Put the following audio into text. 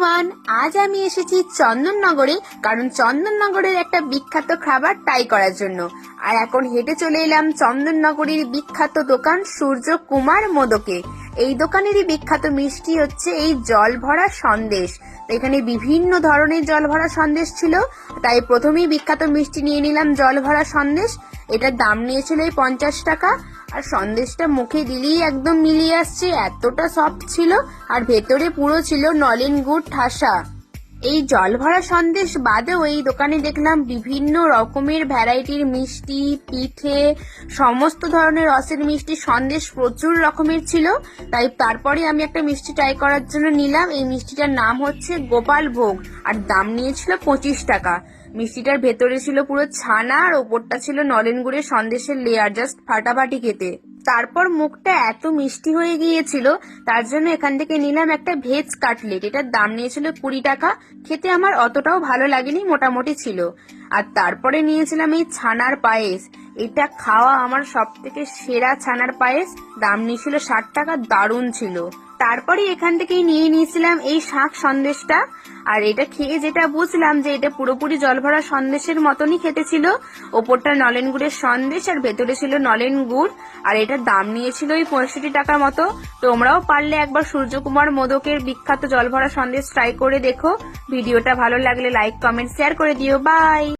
Everyone, আজ আমি এসেছি চন্দননগরে, কারণ চন্দননগরের একটা বিখ্যাত খাবার ট্রাই করার জন্য। আর এখন হেঁটে চলে এলাম চন্দননগরের বিখ্যাত দোকান সূর্যকুমার মোদকে। এই দোকানেরই বিখ্যাত মিষ্টি হচ্ছে এই জল ভরা সন্দেশ। এখানে বিভিন্ন ধরনের জল ভরা সন্দেশ ছিল, তাই প্রথমেই বিখ্যাত মিষ্টি নিয়ে নিলাম জল ভরা সন্দেশ। এটার দাম নিয়েছিল এই 50 টাকা। আর সন্দেশটা মুখে দিলেই একদম মিলিয়ে আসছে, এতটা সফট ছিল। আর ভেতরে পুরো ছিল নলেন গুড় ঠাসা। এই জল ভরা সন্দেশ বাদেও এই দোকানে দেখলাম বিভিন্ন রকমের ভ্যারাইটির মিষ্টি, পিঠে, সমস্ত ধরনের রসের মিষ্টি, সন্দেশ প্রচুর রকমের ছিল। তাই তারপরে আমি একটা মিষ্টি ট্রাই করার জন্য নিলাম। এই মিষ্টিটার নাম হচ্ছে গোপাল ভোগ, আর দাম নিয়েছিল 25 টাকা। মিষ্টিটার ভেতরে ছিল পুরো ছানা, আর ওপরটা ছিল নলেন গুড়ের সন্দেশের লেয়ার, জাস্ট ফাটাফাটি খেতে। তারপর মুখটা এত মিষ্টি হয়ে গিয়েছিল, তার জন্য এখান থেকে নিলাম একটা ভেজ কাটলেট। এটার দাম নিয়েছিল 20 টাকা। খেতে আমার অতটাও ভালো লাগেনি, মোটামুটি ছিল। আর তারপরে নিয়েছিলাম এই ছানার পায়েস। এটা খাওয়া আমার সব থেকে সেরা ছানার পায়েস। দাম নিয়েছিল 60 টাকা, দারুণ ছিল। তারপরে এখান থেকেই নিয়ে নিয়েছিলাম এই শাক সন্দেশটা। আর এটা খেয়ে যেটা বুঝলাম যে এটা পুরোপুরি জল ভরা সন্দেশের মতনই খেতে ছিল। ওপরটা নলেন গুড়ের সন্দেশ আর ভেতরে ছিল নলেন গুড়। আর এটার দাম নিয়েছিল ওই 65 টাকার মতো। তোমরাও পারলে একবার সূর্যকুমার মোদকের বিখ্যাত জল ভরা সন্দেশ ট্রাই করে দেখো। ভিডিওটা ভালো লাগলে লাইক, কমেন্ট, শেয়ার করে দিও। বাই।